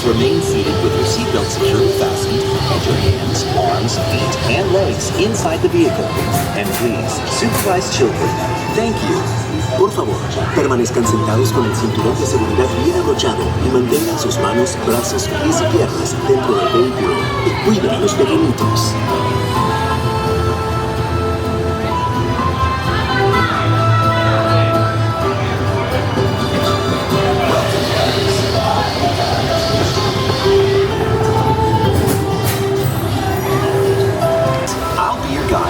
remain seated with your seatbelt securely fastened and your hands, arms, feet, and legs inside the vehicle. And please, supervise children. Thank you. Por favor, permanezcan sentados con el cinturón de seguridad bien abrochado y mantengan sus manos, brazos, pies y piernas dentro del vehículo y cuiden a los pequeñitos.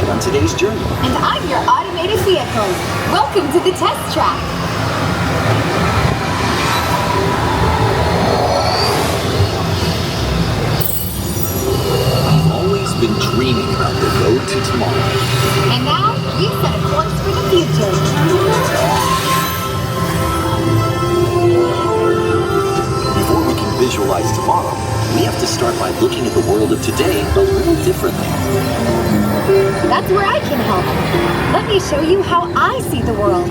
On today's journey. And I'm your automated vehicle. Welcome to the test track. I've always been dreaming about the road to tomorrow. And now, we've set a course for the future. Before we can visualize tomorrow, we have to start by looking at the world of today a little differently. That's where I can help. Let me show you how I see the world.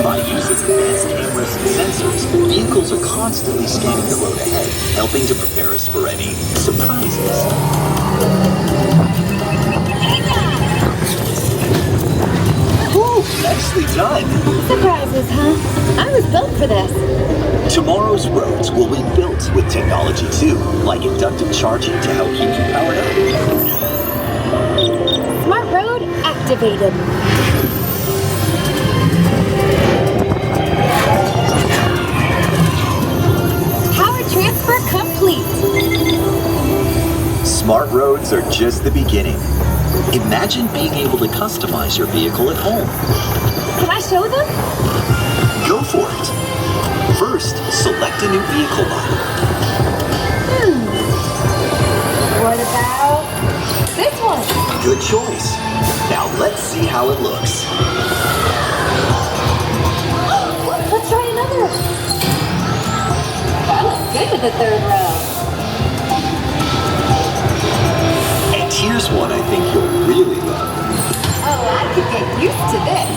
By using advanced cameras and sensors, vehicles are constantly scanning the road ahead, helping to prepare us for any surprises. Woo! Nicely done! Surprises, huh? I was built for this. Tomorrow's roads will be built with technology too, like inductive charging to help keep you powered up. Smart road activated. Power transfer complete. Smart roads are just the beginning. Imagine being able to customize your vehicle at home. Can I show them? Go for it. First, select a new vehicle model. What about this one? Good choice. Now let's see how it looks. Let's try another. That looks good with the third row. And here's one I think you'll really love. Oh, I could get used to this.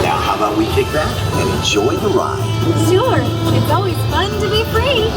Now how about we kick back and enjoy the ride? Sure, it's always fun to be free.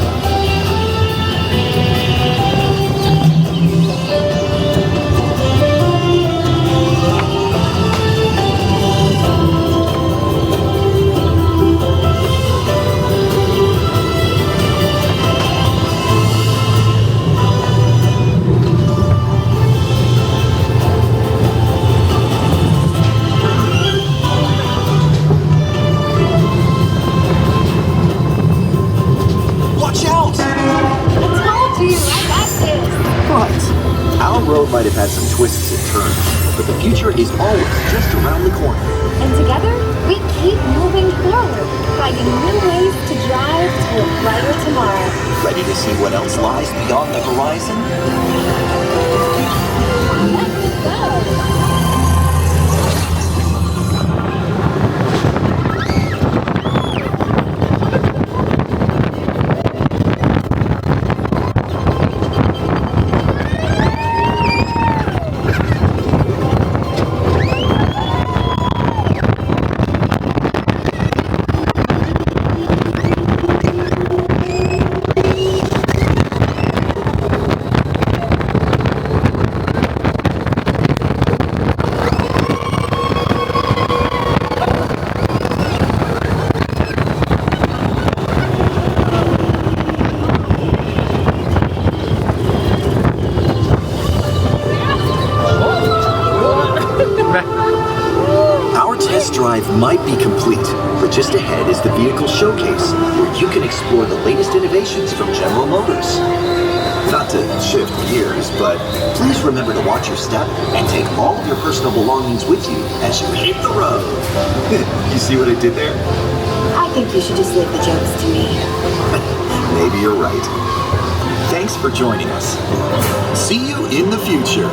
Our road might have had some twists and turns, but the future is always just around the corner. And together, we keep moving forward, finding new ways to drive to a brighter tomorrow. Ready to see what else lies beyond the horizon? Let's go! Drive might be complete, but just ahead is the vehicle showcase, where you can explore the latest innovations from General Motors. Not to shift gears, but please remember to watch your step and take all of your personal belongings with you as you hit the road. You see what I did there? I think you should just leave the jokes to me. Maybe you're right. Thanks for joining us. See you in the future.